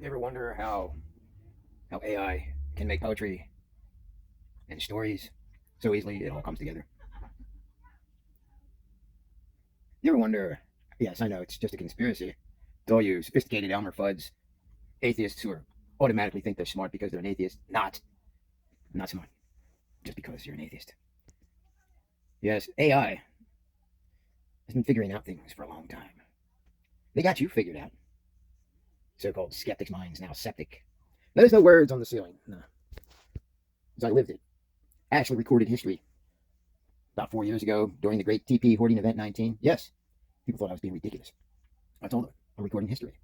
You ever wonder how AI can make poetry and stories so easily it all comes together? You ever wonder? Yes, I know it's just a conspiracy. To all you sophisticated Elmer Fuds atheists who are automatically think they're smart because they're an atheist, not smart just because you're an atheist. Yes, AI has been figuring out things for a long time. They got you figured out. So-called skeptics' minds now septic. There's no words on the ceiling. No, because I lived it. I actually recorded history about 4 years ago during the great TP hoarding event 19. Yes, people thought I was being ridiculous. I told them I'm recording history.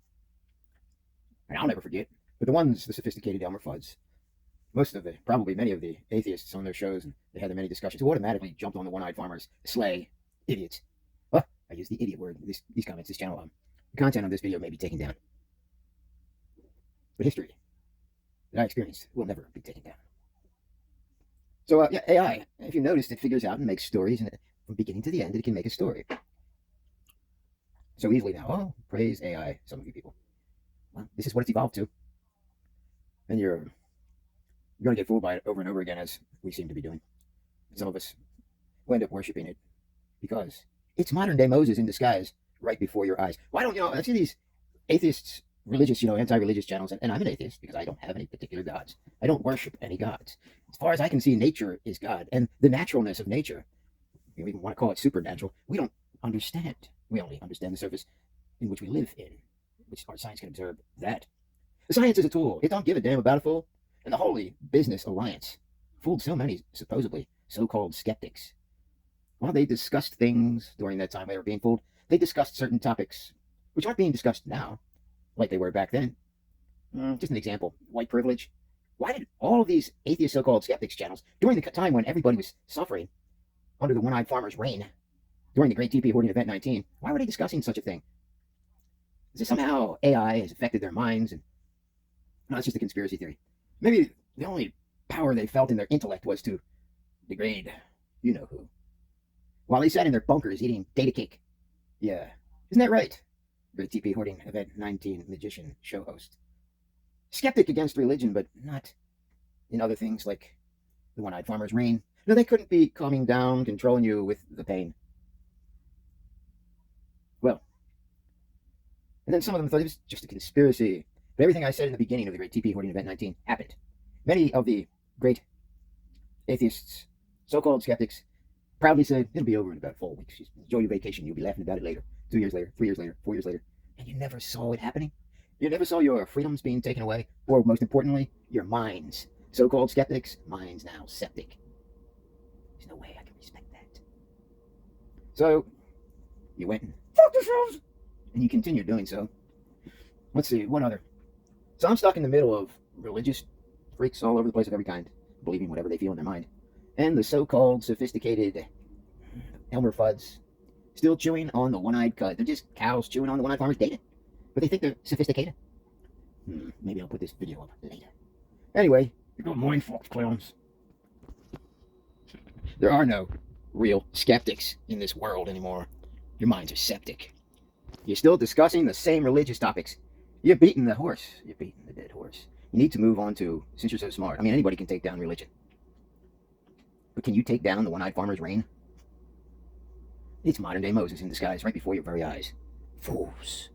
And I'll never forget. But the sophisticated Elmer Fuds, probably many of the atheists on their shows, and they had their many discussions, who automatically jumped on the one-eyed farmers, slay, idiots. Well, I use the idiot word, these comments, this channel. The content of this video may be taken down. But history that I experienced will never be taken down. So, yeah, AI, if you noticed, it figures out and makes stories, and from beginning to the end, it can make a story. So easily now. Oh, praise AI, some of you people. Well, this is what it's evolved to. And you're going to get fooled by it over and over again, as we seem to be doing. Some of us will end up worshiping it because it's modern day Moses in disguise right before your eyes. Why don't I see these atheists, religious, anti-religious channels, and I'm an atheist because I don't have any particular gods. I don't worship any gods. As far as I can see, nature is God, and the naturalness of nature, you even want to call it supernatural, we don't understand. We only understand the surface in which we live in, which our science can observe that. The science is a tool. It don't give a damn about a fool. And the Holy Business Alliance fooled so many supposedly so-called skeptics. While they discussed things during that time they were being fooled, they discussed certain topics which aren't being discussed now like they were back then. Just an example, white privilege. Why did all of these atheist so-called skeptics channels, during the time when everybody was suffering under the one-eyed farmer's reign, during the great TP hoarding event 19, why were they discussing such a thing? Is it somehow AI has affected their minds? And no, it's just a conspiracy theory. Maybe the only power they felt in their intellect was to degrade you know who. While they sat in their bunkers eating data cake. Yeah, isn't that right? Great TP hoarding event 19 magician show host. Skeptic against religion, but not in other things like the one-eyed farmer's reign. No, they couldn't be calming down, controlling you with the pain. Well, and then some of them thought it was just a conspiracy. But everything I said in the beginning of the great TP hoarding event 19 happened. Many of the great atheists, so-called skeptics, proudly said, it'll be over in about 4 weeks. Just enjoy your vacation. You'll be laughing about it later. 2 years later, 3 years later, 4 years later. And you never saw it happening. You never saw your freedoms being taken away. Or most importantly, your minds. So-called skeptics, minds now septic. There's no way I can respect that. So, you went and fuck yourselves. And you continue doing so. Let's see, what other? So I'm stuck in the middle of religious freaks all over the place of every kind, believing whatever they feel in their mind. And the so-called sophisticated Elmer Fuds still chewing on the one-eyed cud. They're just cows chewing on the one-eyed farmer's data. But they think they're sophisticated. Maybe I'll put this video up later. Anyway, you go mind fucked clowns. There are no real skeptics in this world anymore. Your minds are septic. You're still discussing the same religious topics. You're beating the horse. You're beating the dead horse. You need to move on to, since you're so smart, I mean, anybody can take down religion. But can you take down the one-eyed farmer's reign? It's modern-day Moses in disguise right before your very eyes. Fools.